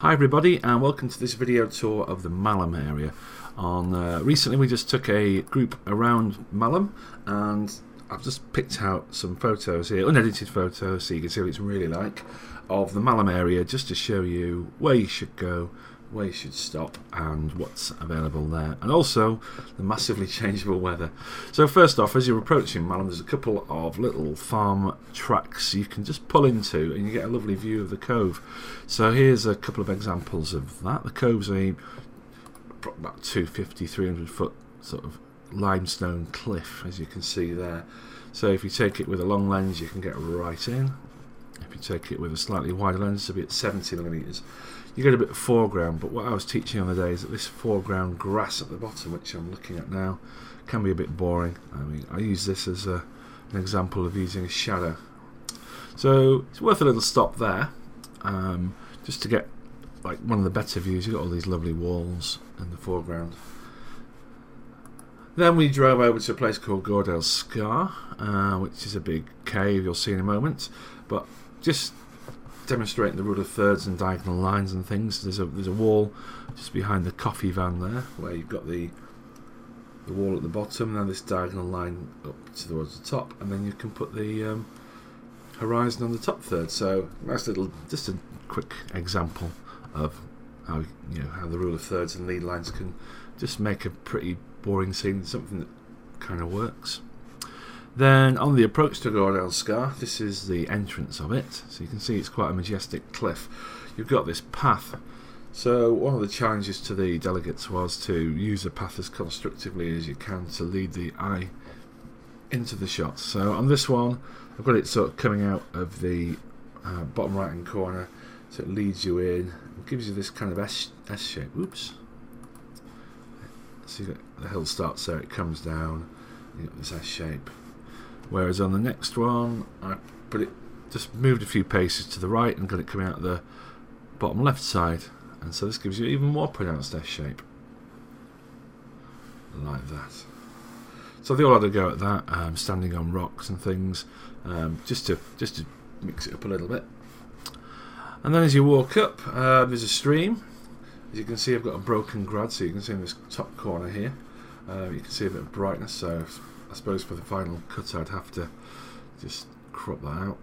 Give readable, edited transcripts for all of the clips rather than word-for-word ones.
Hi everybody and welcome to this video tour of the Malham area. Recently we just took a group around Malham and I've just picked out some photos here, unedited photos, so you can see what it's really like of the Malham area, just to show you where you should go, where you should stop and what's available there, and also the massively changeable weather. So first off, as you're approaching Malham, there's a couple of little farm tracks you can just pull into and you get a lovely view of the cove. So here's a couple of examples of that. The cove's about 250-300 foot sort of limestone cliff, as you can see there. So if you take it with a long lens you can get right in. If you take it with a slightly wider lens, it'll be at 70mm. You get a bit of foreground, but what I was teaching on the day is that this foreground grass at the bottom, which I'm looking at now, can be a bit boring. I mean, I use this as an example of using a shadow. So it's worth a little stop there, just to get like one of the better views. You've got all these lovely walls in the foreground. Then we drove over to a place called Grad, which is a big cave you'll see in a moment, but just demonstrating the rule of thirds and diagonal lines and things. There's a wall just behind the coffee van there, where you've got the wall at the bottom, and then this diagonal line up towards the top, and then you can put the horizon on the top third. So nice little, just a quick example of how the rule of thirds and lead lines can just make a pretty boring scene something that kind of works. Then on the approach to Grad, this is the entrance of it. So you can see it's quite a majestic cliff. You've got this path. So one of the challenges to the delegates was to use the path as constructively as you can to lead the eye into the shot. So on this one, I've got it sort of coming out of the bottom right hand corner, so it leads you in and gives you this kind of S shape. Oops. See, the hill starts there, it comes down, you've got this S shape. Whereas on the next one, I just moved a few paces to the right and got it coming out the bottom left side, and so this gives you even more pronounced S shape, like that. So they all had a go at that, standing on rocks and things, just to mix it up a little bit. And then as you walk up, there's a stream. As you can see, I've got a broken grad, so you can see in this top corner here, you can see a bit of brightness. So I suppose for the final cut I'd have to just crop that out,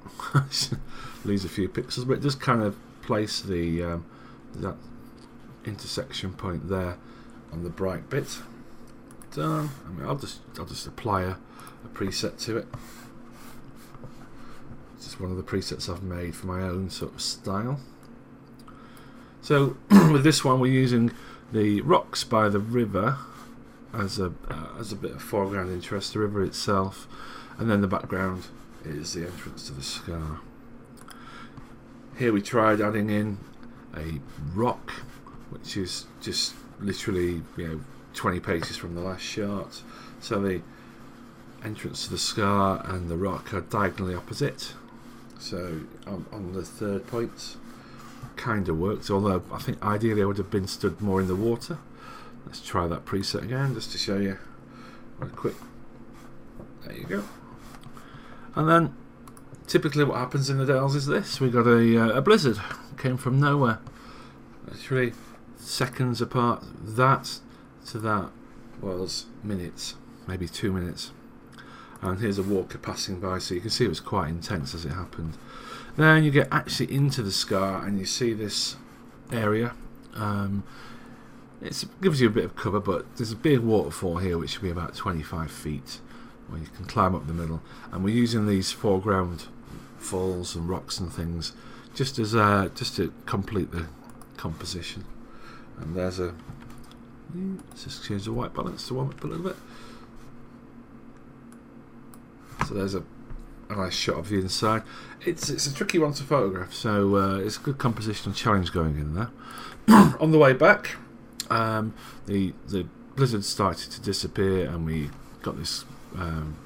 lose a few pixels, but it does kind of place the that intersection point there on the bright bit. Done. I mean, I'll just apply a preset to it. It's just one of the presets I've made for my own sort of style. So with this one, we're using the rocks by the river as a bit of foreground interest, the river itself, and then the background is the entrance to the scar. Here we tried adding in a rock, which is just literally 20 paces from the last shot. So the entrance to the scar and the rock are diagonally opposite. So on the third point, kind of worked, although I think ideally I would have been stood more in the water. Let's try that preset again just to show you a quick. There you go. And then typically what happens in the Dales is this: we got a blizzard, came from nowhere. Literally seconds apart. That to that was minutes, maybe 2 minutes. And here's a walker passing by, so you can see it was quite intense as it happened. Then you get actually into the scar and you see this area. It gives you a bit of cover, but there's a big waterfall here which will be about 25 feet, where you can climb up the middle, and we're using these foreground falls and rocks and things just to complete the composition. And there's let's just change the white balance to warm up a little bit. So there's a nice shot of the inside. It's a tricky one to photograph, so it's a good compositional challenge going in there. On the way back, the blizzard started to disappear and we got this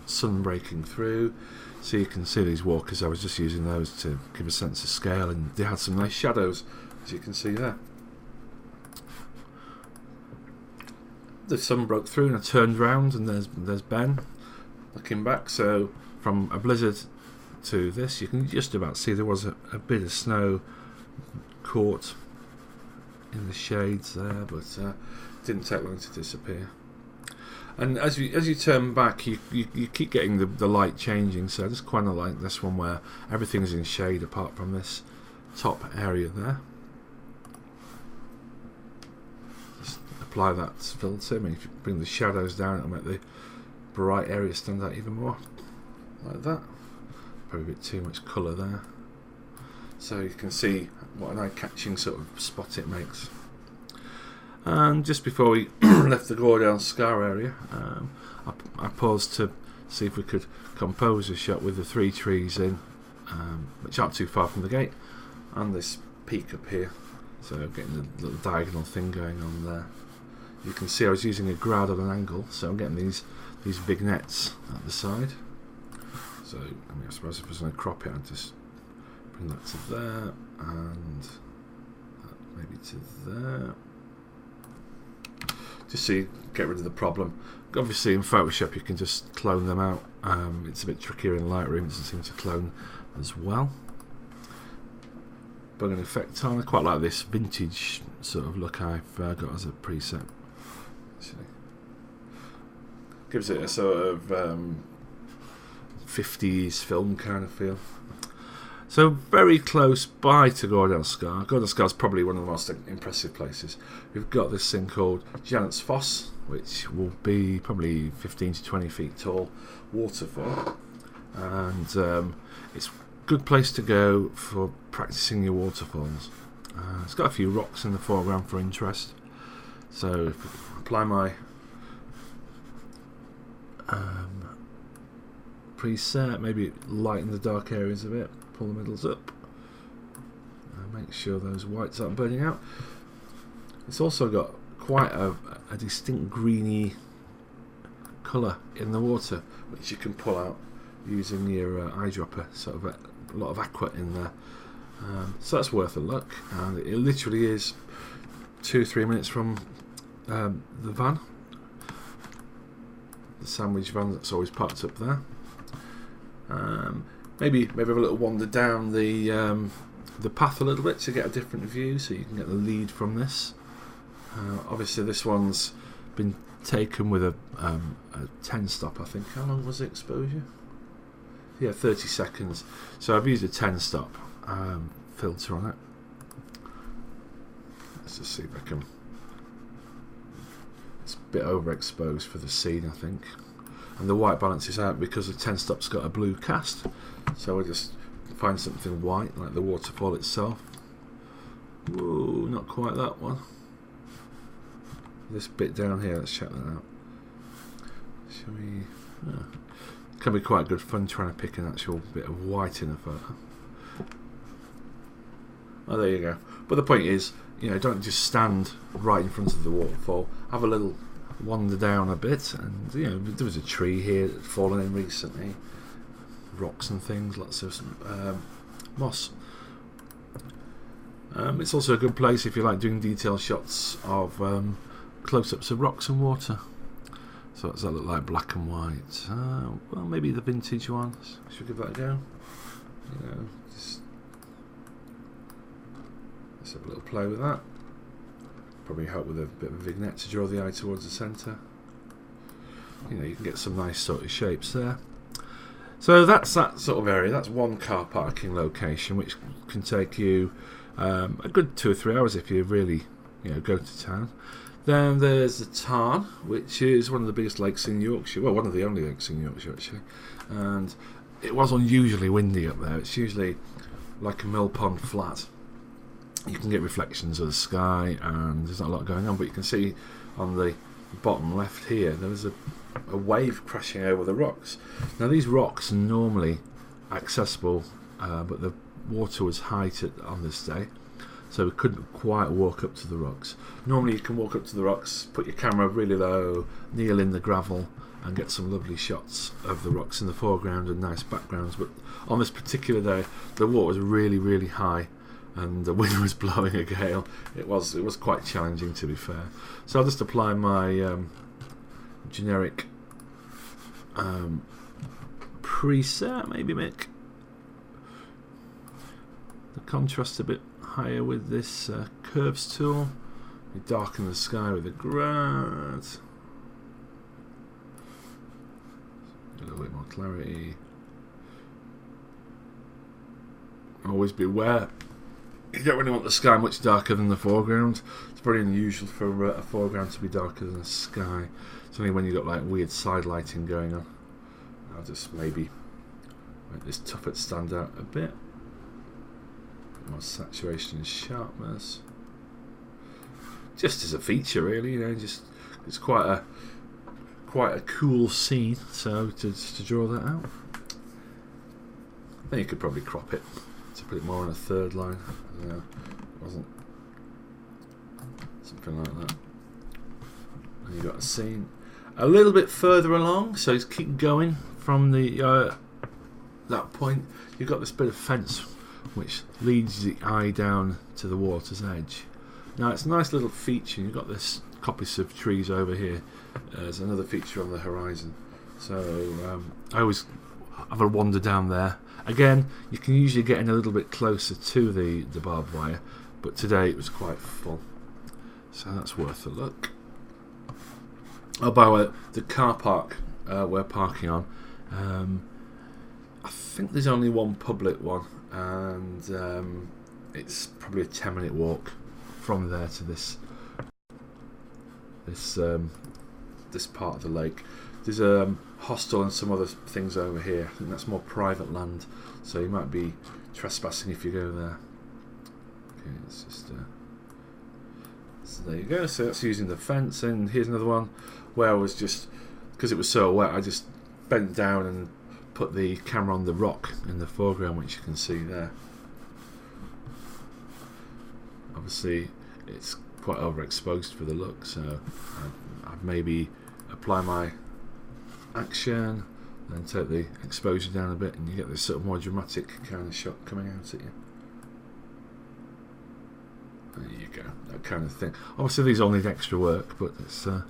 sun breaking through, so you can see these walkers. I was just using those to give a sense of scale, and they had some nice shadows, as you can see there. The sun broke through and I turned round and there's Ben looking back. So from a blizzard to this, you can just about see there was a bit of snow caught in the shades there, but didn't take long to disappear. And as you turn back, you keep getting the light changing. So I just quite like this one where everything's in shade apart from this top area there. Just apply that filter. I mean, if you bring the shadows down, it'll make the bright area stand out even more, like that. Probably a bit too much colour there. So you can see what an eye-catching sort of spot it makes. And just before we left the Grad scar area, I paused to see if we could compose a shot with the 3 trees in, which aren't too far from the gate, and this peak up here. So getting the little diagonal thing going on there. You can see I was using a Grad on an angle, so I'm getting these vignettes at the side. So I mean, I suppose if I was going to crop it, I'd just bring that to there, and that maybe to there. Just so you get rid of the problem. Obviously in Photoshop you can just clone them out. It's a bit trickier in Lightroom, it doesn't seem to clone as well. Bring an effect on. I quite like this vintage sort of look I've got as a preset. Actually, gives it a sort of 50s film kind of feel. So very close by to Grad Scar. Grad Scar is probably one of the most impressive places. We've got this thing called Janet's Foss, which will be probably 15 to 20 feet tall waterfall, and it's a good place to go for practicing your waterfalls. It's got a few rocks in the foreground for interest. So if I apply my preset, maybe lighten the dark areas a bit. Pull the middles up, make sure those whites aren't burning out. It's also got quite a distinct greeny colour in the water, which you can pull out using your eyedropper, sort of a lot of aqua in there. So that's worth a look, and it literally is 2-3 minutes from the van, the sandwich van that's always parked up there. Maybe have a little wander down the path a little bit to get a different view, so you can get the lead from this. Obviously, this one's been taken with a 10 stop. I think. How long was the exposure? Yeah, 30 seconds. So I've used a 10 stop filter on it. Let's just see if I can. It's a bit overexposed for the scene, I think. And the white balances out because the 10 stop's got a blue cast. So we'll just find something white, like the waterfall itself. Whoa, not quite that one. This bit down here, let's check that out. Shall we? Can be quite good fun trying to pick an actual bit of white in a photo. Oh, there you go. But the point is, you know, don't just stand right in front of the waterfall. Have a little wander down a bit, and you know, there was a tree here that had fallen in recently. Rocks and things, lots of moss. It's also a good place if you like doing detailed shots of close-ups of rocks and water. So does that look like black and white? Well, maybe the vintage ones. Should we give that a go? You know, just let's have a little play with that. Probably help with a bit of a vignette to draw the eye towards the centre. You know, you can get some nice sort of shapes there. So that's that sort of area. That's one car parking location, which can take you a good 2 or 3 hours if you really, you know, go to town. Then there's the Tarn, which is one of the biggest lakes in Yorkshire. Well, one of the only lakes in Yorkshire, actually. And it was unusually windy up there. It's usually like a mill pond flat. You can get reflections of the sky, and there's not a lot going on. But you can see on the bottom left here, there was a wave crashing over the rocks. Now these rocks are normally accessible, but the water was high on this day, so we couldn't quite walk up to the rocks. Normally you can walk up to the rocks, put your camera really low, kneel in the gravel, and get some lovely shots of the rocks in the foreground and nice backgrounds. But on this particular day, the water was really, really high, and the wind was blowing a gale. It was quite challenging, to be fair. So I'll just apply my generic preset, maybe make the contrast a bit higher with this curves tool. We darken the sky with the Grad. A little bit more clarity. Always beware, you don't really want the sky much darker than the foreground. It's very unusual for a foreground to be darker than the sky. It's only when you've got like weird side lighting going on. I'll just maybe make this tuffet stand out a bit. More saturation and sharpness. Just as a feature, really, you know, just it's quite a cool scene. So to draw that out, then you could probably crop it to put it more on a third line. I don't know, it wasn't something like that. And you got a scene a little bit further along, so just keep going from the that point. You've got this bit of fence which leads the eye down to the water's edge. Now it's a nice little feature. You've got this coppice of trees over here. There's another feature on the horizon. So I always have a wander down there. Again, you can usually get in a little bit closer to the barbed wire, but today it was quite full. So that's worth a look. Oh, by the way, the car park we're parking on, I think there's only one public one, and it's probably a 10-minute walk from there to this part of the lake. There's a hostel and some other things over here. I think that's more private land, so you might be trespassing if you go there. Okay, it's just so there you go. So that's using the fence, and here's another one where I was just, because it was so wet, I just bent down and put the camera on the rock in the foreground, which you can see there. Obviously it's quite overexposed for the look, so I'd maybe apply my action, then take the exposure down a bit, and you get this sort of more dramatic kind of shot coming out at you. There you go, that kind of thing. Obviously these all need extra work, but it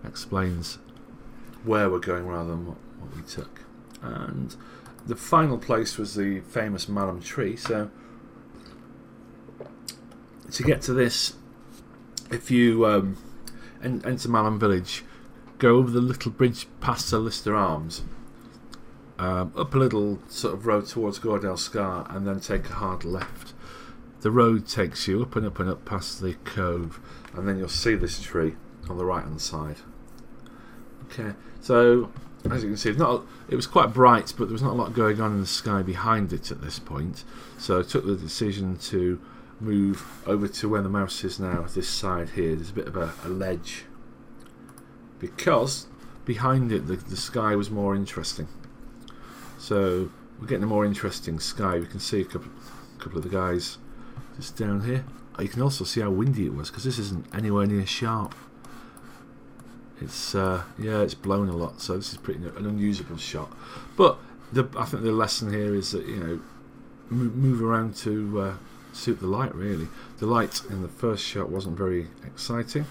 explains where we're going rather than what we took. And the final place was the famous Malham tree. So to get to this, if you enter Malham village, go over the little bridge past the Lister Arms, up a little sort of road towards Gordale Scar, and then take a hard left. The road takes you up and up and up past the cove, and then you'll see this tree on the right hand side. Okay, so as you can see, it was quite bright, but there was not a lot going on in the sky behind it at this point, so I took the decision to move over to where the mouse is now, this side here. There's a bit of a ledge, because behind it the sky was more interesting. So we're getting a more interesting sky. We can see a couple of the guys just down here. You can also see how windy it was, because this isn't anywhere near sharp. It's yeah, it's blown a lot, so this is pretty an unusable shot. But I think the lesson here is that, you know, move around to suit the light, really. The light in the first shot wasn't very exciting,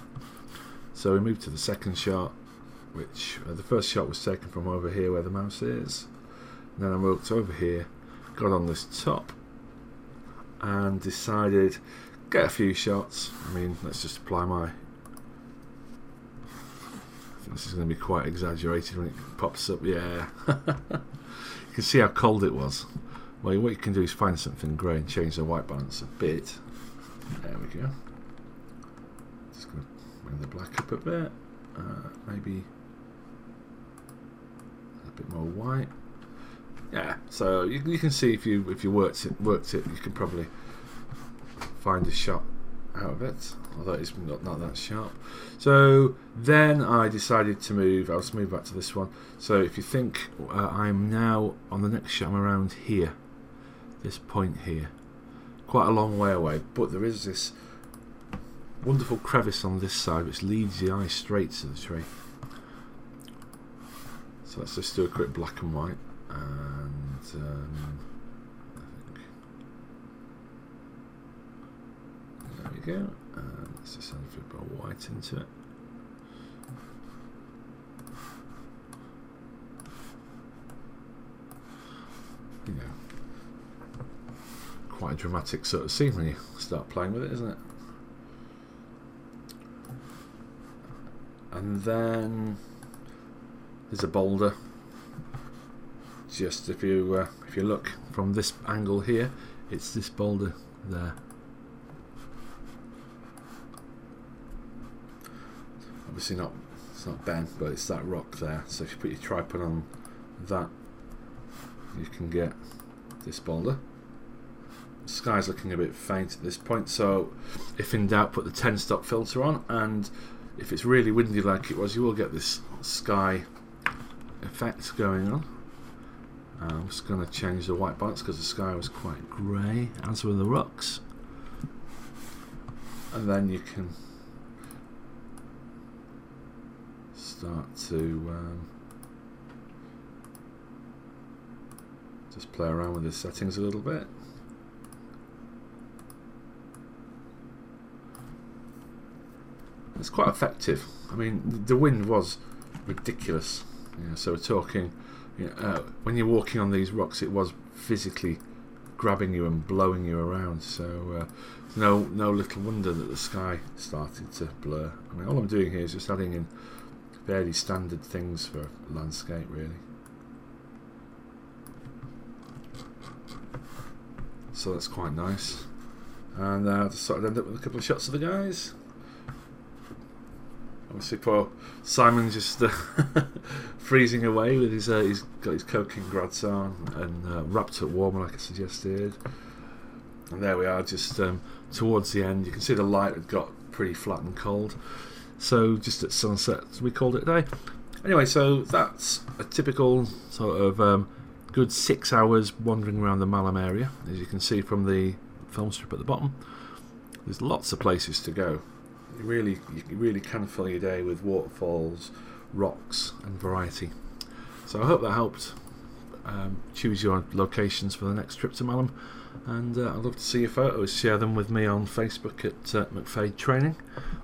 so we moved to the second shot, which the first shot was taken from over here where the mouse is. And then I moved over here, got on this top, and decided get a few shots. I mean, let's just apply my, I think this is going to be quite exaggerated when it pops up. Yeah. You can see how cold it was. Well, what you can do is find something grey and change the white balance a bit. There we go. Just going to bring the black up a bit. Maybe a bit more white. Yeah, so you can see if you worked it, you can probably find a shot out of it, although it's not that sharp. So then I decided to move. I'll just move back to this one. So if you think, I'm now on the next shot, I'm around here, this point here, quite a long way away, but there is this wonderful crevice on this side which leads the eye straight to the tree. So let's just do a quick black and white, and I think there we go. And let's just add a bit of white into it. You know, quite a dramatic sort of scene when you start playing with it, isn't it? And then there's a boulder. Just if you look from this angle here, it's this boulder there. Obviously not, it's not bent, but it's that rock there. So if you put your tripod on that, you can get this boulder. The sky's looking a bit faint at this point, so if in doubt, put the 10 stop filter on, and if it's really windy like it was, you will get this sky effect going on. I'm just going to change the white balance because the sky was quite grey, as were the rocks. And then you can start to just play around with the settings a little bit. It's quite effective. I mean, the wind was ridiculous. You know, so we're talking, you know, when you're walking on these rocks, it was physically grabbing you and blowing you around. So no little wonder that the sky started to blur. I mean, all I'm doing here is just adding in fairly standard things for landscape, really. So that's quite nice. And just sort of end up with a couple of shots of the guys. Obviously poor Simon just freezing away with his he's got his Coke and Grads on and wrapped up warmer like I suggested. And there we are, just towards the end. You can see the light had got pretty flat and cold. So just at sunset we called it a day. Anyway, so that's a typical sort of good 6 hours wandering around the Malham area. As you can see from the film strip at the bottom, there's lots of places to go. You really can fill your day with waterfalls, rocks and variety. So I hope that helped choose your locations for the next trip to Malham, and I'd love to see your photos. Share them with me on Facebook at McFade Training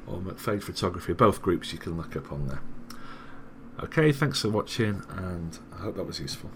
or McFade Photography, both groups you can look up on there. Okay, thanks for watching, and I hope that was useful.